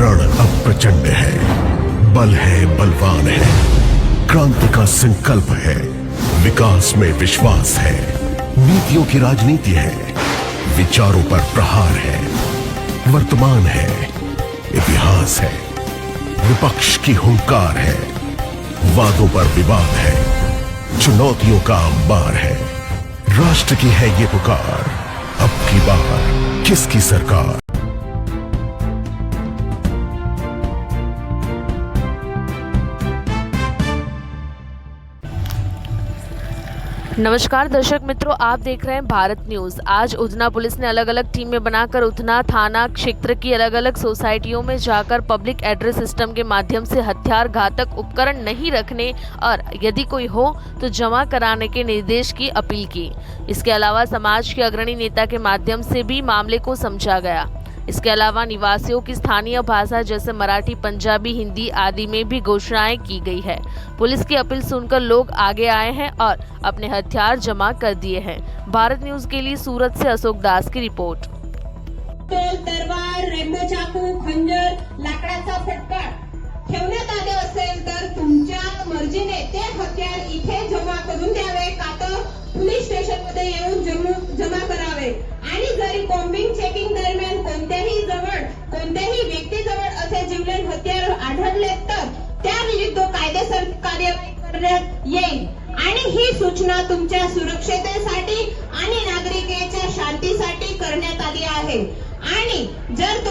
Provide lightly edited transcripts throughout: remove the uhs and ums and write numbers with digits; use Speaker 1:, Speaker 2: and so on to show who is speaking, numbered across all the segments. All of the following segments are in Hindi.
Speaker 1: रण अब प्रचंड है, बल है बलवान है, क्रांति का संकल्प है, विकास में विश्वास है, नीतियों की राजनीति है, विचारों पर प्रहार है, वर्तमान है, इतिहास है, विपक्ष की हुंकार है, वादों पर विवाद है, चुनौतियों का अंबार है, राष्ट्र की है ये पुकार, अब की बार किसकी सरकार।
Speaker 2: नमस्कार दर्शक मित्रों, आप देख रहे हैं भारत न्यूज। आज उधना पुलिस ने अलग अलग टीमें बनाकर उधना थाना क्षेत्र की अलग अलग सोसाइटियों में जाकर पब्लिक एड्रेस सिस्टम के माध्यम से हथियार घातक उपकरण नहीं रखने और यदि कोई हो तो जमा कराने के निर्देश की अपील की। इसके अलावा समाज के अग्रणी नेता के माध्यम से भी मामले को समझा गया। इसके अलावा निवासियों की स्थानीय भाषा जैसे मराठी, पंजाबी, हिंदी आदि में भी घोषणाएं की गई है। पुलिस की अपील सुनकर लोग आगे आए हैं और अपने हथियार जमा कर दिए हैं। भारत न्यूज के लिए सूरत से अशोक दास की रिपोर्ट।
Speaker 3: तलवार, रेंबो चाकू, खंजर, लाकडाचा फटका ठेवण्यात आले असेल तर तुमच्या मर्जीने ते हत्यार इथे जमा करून द्यावे का तर पोलीस स्टेशन मध्ये येऊन जमा करावे। आणि जरी बॉम्बिंग चेकिंग दरम्यान कोणत्याही व्यक्तीजवळ असे जीवलेण हत्यार आढळले तर त्याविरुद्ध कायदेशीर कार्यवाही करण्यात येईल। आणि ही सूचना तुमच्या सुरक्षिततेसाठी आणि नागरिकांच्या शांतीसाठी करण्यात आली आहे। आणि जर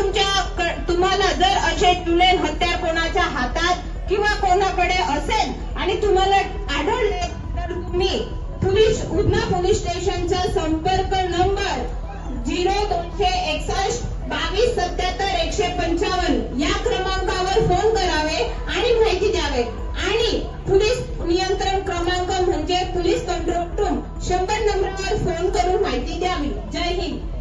Speaker 3: तुम्हाला जर असे जीवलेण हत्यार कोणाच्या हातात किंवा कोणाकडे असेल आणि तुम्हाला आढळले तर तुम्ही उधना पोलीस स्टेशनचा संपर्क नंबर 0261 22 77 155 या क्रमांकावर फोन करावे आणि माहिती द्यावे। आणि पोलीस नियंत्रण क्रमांक म्हणजे पोलीस कंट्रोल रूम 100 नंबरवर फोन करून माहिती द्यावी। जय हिंद।